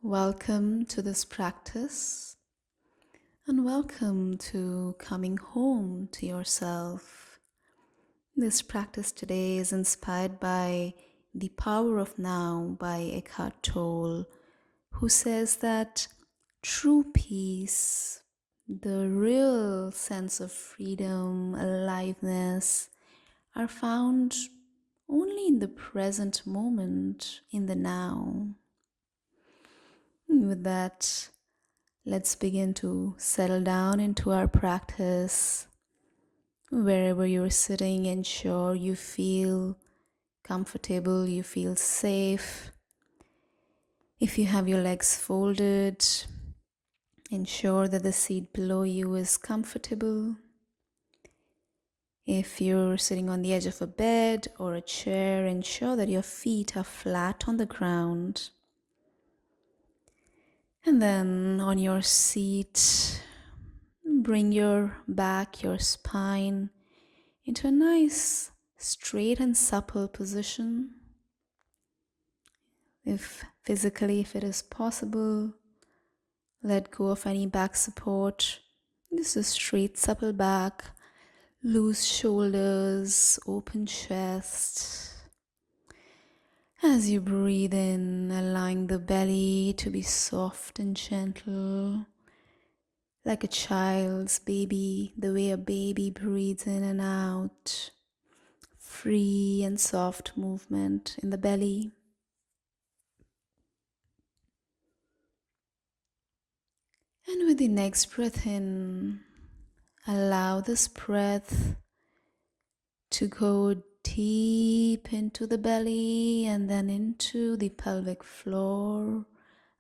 Welcome to this practice and welcome to coming home to yourself. This practice today is inspired by The Power of Now by Eckhart Tolle, who says that true peace, the real sense of freedom, aliveness, are found only in the present moment, in the now. With that, let's begin to settle down into our practice. Wherever you're sitting, ensure you feel comfortable, you feel safe. If you have your legs folded, ensure that the seat below you is comfortable. If you're sitting on the edge of a bed or a chair, ensure that your feet are flat on the ground. And then on your seat, bring your back, your spine into a nice, straight and supple position. If it is possible, let go of any back support. This is straight, supple back, loose shoulders, open chest. As you breathe in, allowing the belly to be soft and gentle, like a child's baby, the way a baby breathes in and out. Free and soft movement in the belly. And with the next breath in, allow this breath to go deep into the belly and then into the pelvic floor,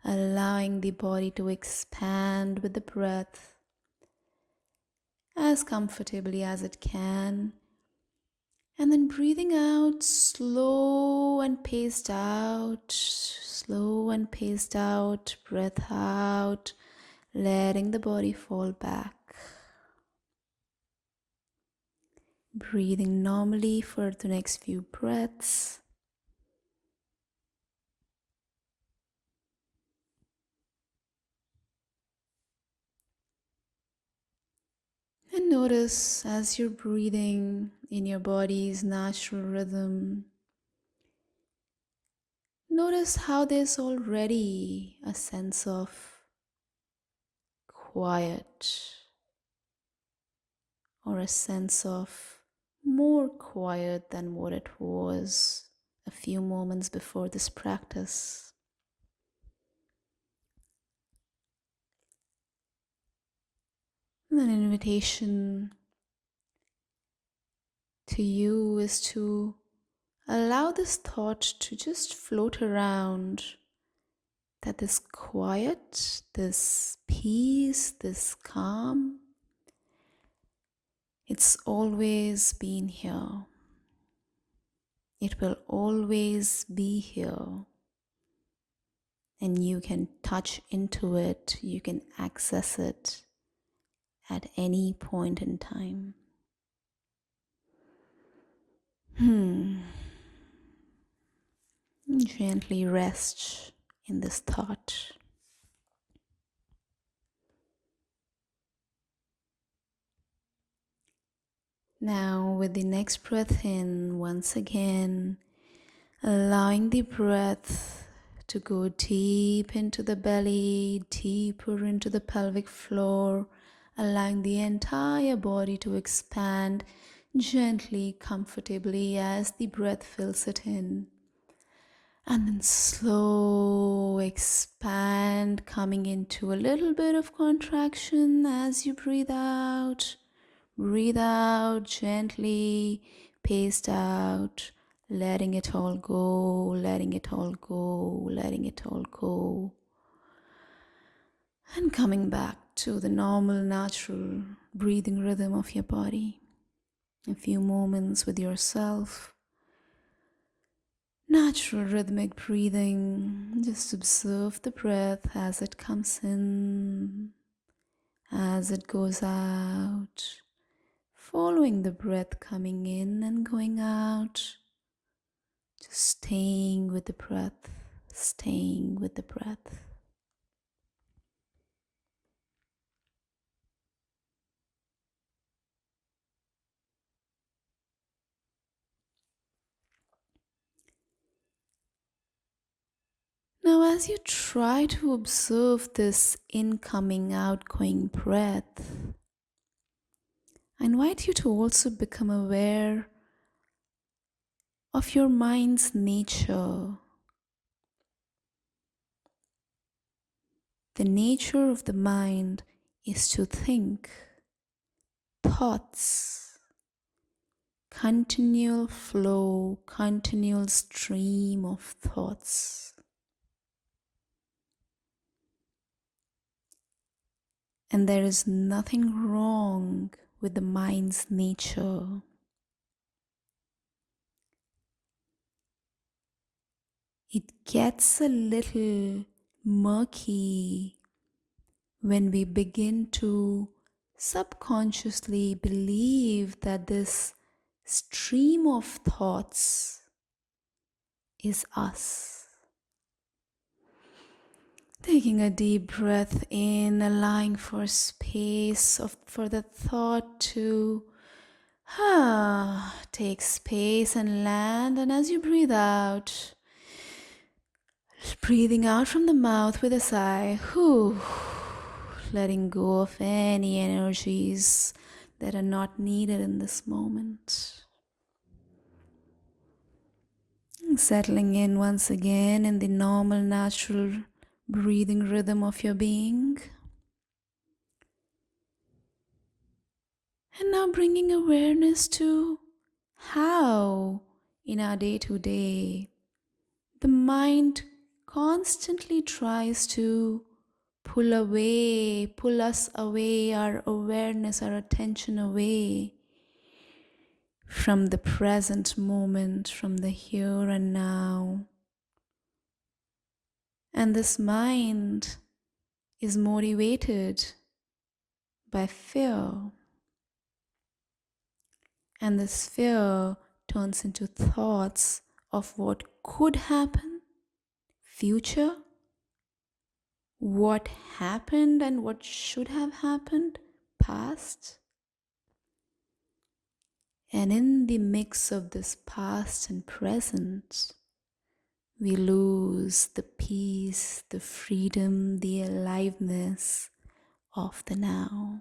allowing the body to expand with the breath as comfortably as it can. And then breathing out, slow and paced out, breath out, letting the body fall back. Breathing normally for the next few breaths. And notice as you're breathing in your body's natural rhythm, notice how there's already a sense of quiet or a sense of more quiet than what it was a few moments before this practice. And an invitation to you is to allow this thought to just float around, that this quiet, this peace, this calm, it's always been here. It will always be here. And you can touch into it, you can access it at any point in time. Gently rest in this thought. Now, with the next breath in, once again, allowing the breath to go deep into the belly, deeper into the pelvic floor, allowing the entire body to expand gently, comfortably as the breath fills it in. And then slow expand, coming into a little bit of contraction as you breathe out. Breathe out gently, paced out, letting it all go, letting it all go, letting it all go. And coming back to the normal, natural breathing rhythm of your body. A few moments with yourself. Natural rhythmic breathing. Just observe the breath as it comes in, as it goes out. Following the breath coming in and going out. Just staying with the breath, staying with the breath. as you try to observe this incoming, outgoing breath, I invite you to also become aware of your mind's nature. The nature of the mind is to think, thoughts, continual flow, continual stream of thoughts. And there is nothing wrong with the mind's nature. It gets a little murky when we begin to subconsciously believe that this stream of thoughts is us. Taking a deep breath in, allowing for space for the thought to take space and land. And as you breathe out, breathing out from the mouth with a sigh, letting go of any energies that are not needed in this moment. Settling in once again in the normal, natural breathing rhythm of your being. And now bringing awareness to how, in our day-to-day, the mind constantly tries to pull us away, our awareness, our attention away from the present moment, from the here and now. And this mind is motivated by fear. And this fear turns into thoughts of what could happen, future, what happened and what should have happened, past. And in the mix of this past and present, we lose the peace, the freedom, the aliveness of the now.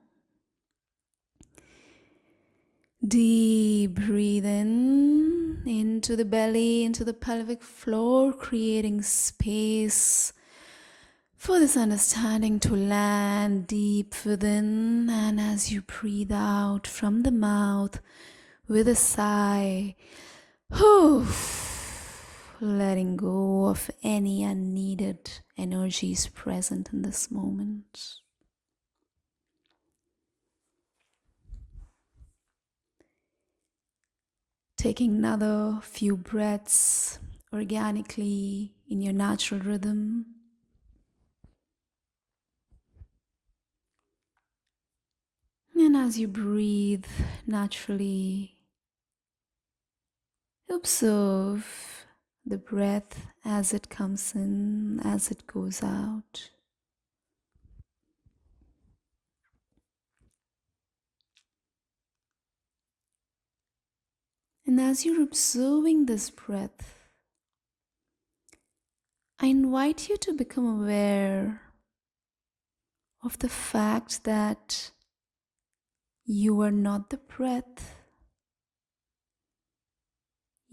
Deep breathe in, into the belly, into the pelvic floor, creating space for this understanding to land deep within. And as you breathe out from the mouth with a sigh, letting go of any unneeded energies present in this moment. Taking another few breaths organically in your natural rhythm. And as you breathe naturally, observe the breath as it comes in, as it goes out. And as you're observing this breath, I invite you to become aware of the fact that you are not the breath.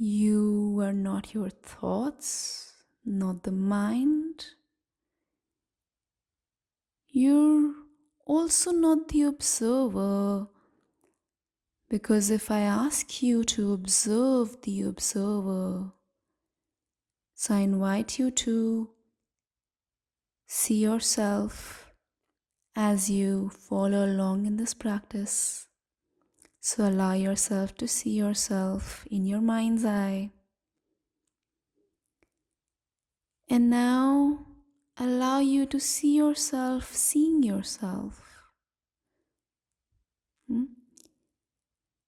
You are not your thoughts, not the mind. You're also not the observer, because if I ask you to observe the observer, so I invite you to see yourself as you follow along in this practice. So allow yourself to see yourself in your mind's eye. And now allow you to see yourself seeing yourself.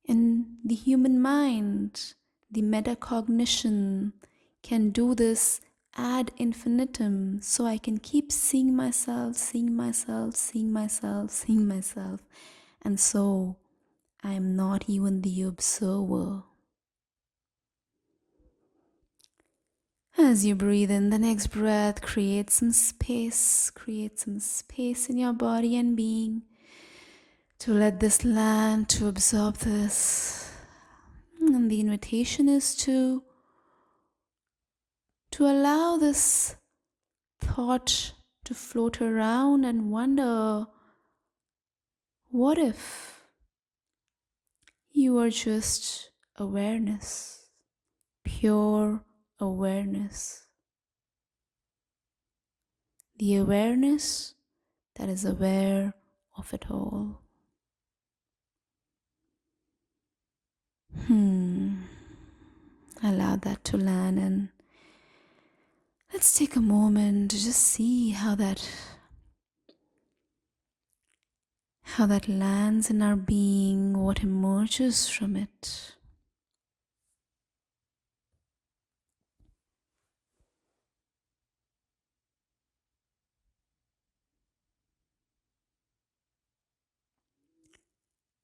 And the human mind, the metacognition, can do this ad infinitum. So I can keep seeing myself, seeing myself, seeing myself, seeing myself. And so I am not even the observer. As you breathe in the next breath, create some space in your body and being to let this land, to absorb this. And the invitation is to allow this thought to float around and wonder, what if you are just awareness, pure awareness, the awareness that is aware of it all. Allow that to land, and let's take a moment to just see how that lands in our being, what emerges from it.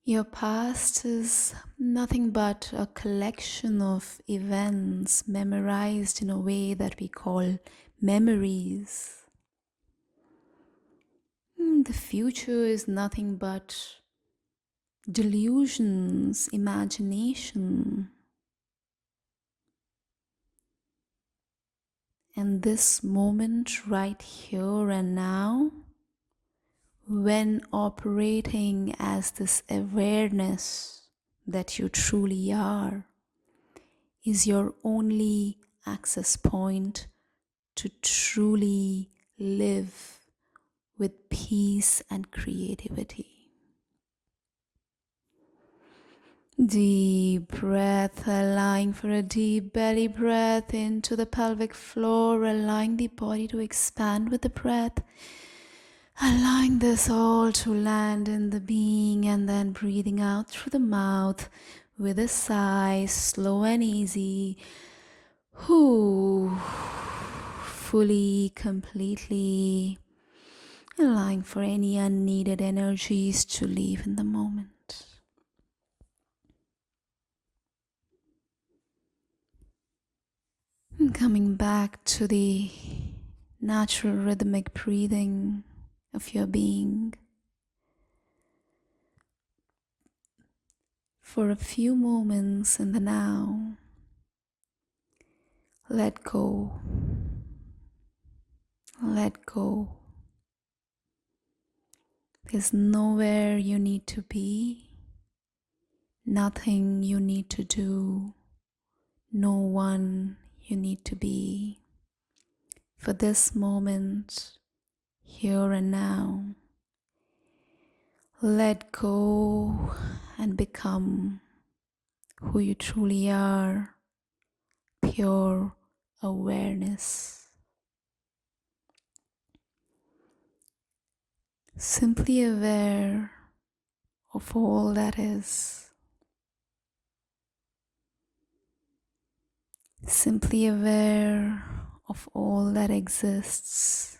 Your past is nothing but a collection of events memorized in a way that we call memories. The future is nothing but delusions, imagination. And this moment right here and now, when operating as this awareness that you truly are, is your only access point to truly live with peace and creativity. Deep breath, allowing for a deep belly breath into the pelvic floor, allowing the body to expand with the breath, allowing this all to land in the being, and then breathing out through the mouth with a sigh, slow and easy. Fully, completely, allowing for any unneeded energies to leave in the moment. And coming back to the natural rhythmic breathing of your being. For a few moments in the now, let go. Let go. There's nowhere you need to be, nothing you need to do, no one you need to be. For this moment, here and now, let go and become who you truly are, pure awareness. Simply aware of all that is. Simply aware of all that exists.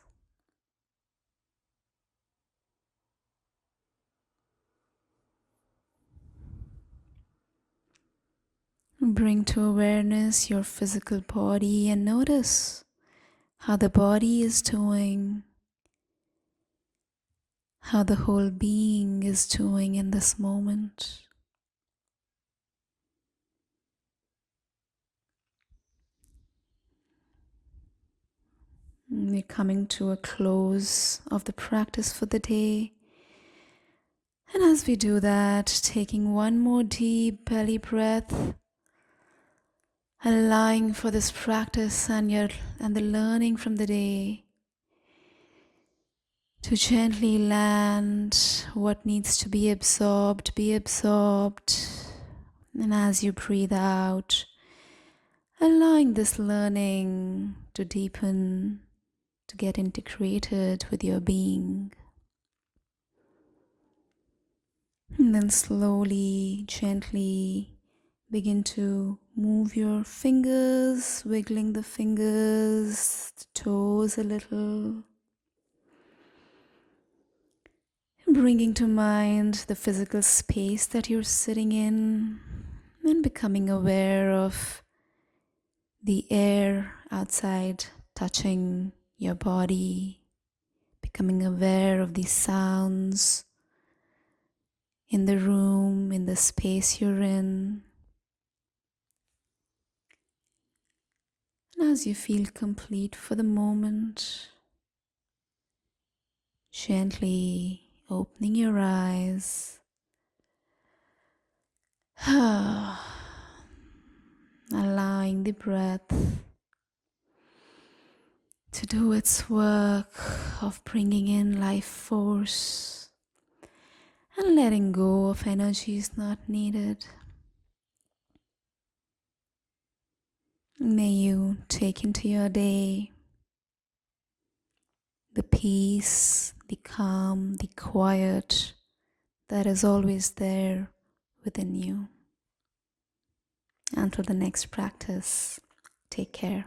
Bring to awareness your physical body and notice how the body is doing, how the whole being is doing in this moment. We're coming to a close of the practice for the day. And as we do that, taking one more deep belly breath, allowing for this practice and the learning from the day to gently land what needs to be absorbed, be absorbed. And as you breathe out, allowing this learning to deepen, to get integrated with your being. And then slowly, gently begin to move your fingers, wiggling the fingers, the toes a little. Bringing to mind the physical space that you're sitting in and becoming aware of the air outside touching your body, becoming aware of these sounds in the room, in the space you're in. And as you feel complete for the moment, gently opening your eyes, allowing the breath to do its work of bringing in life force and letting go of energies not needed. May you take into your day the peace, the calm, the quiet that is always there within you. Until the next practice, take care.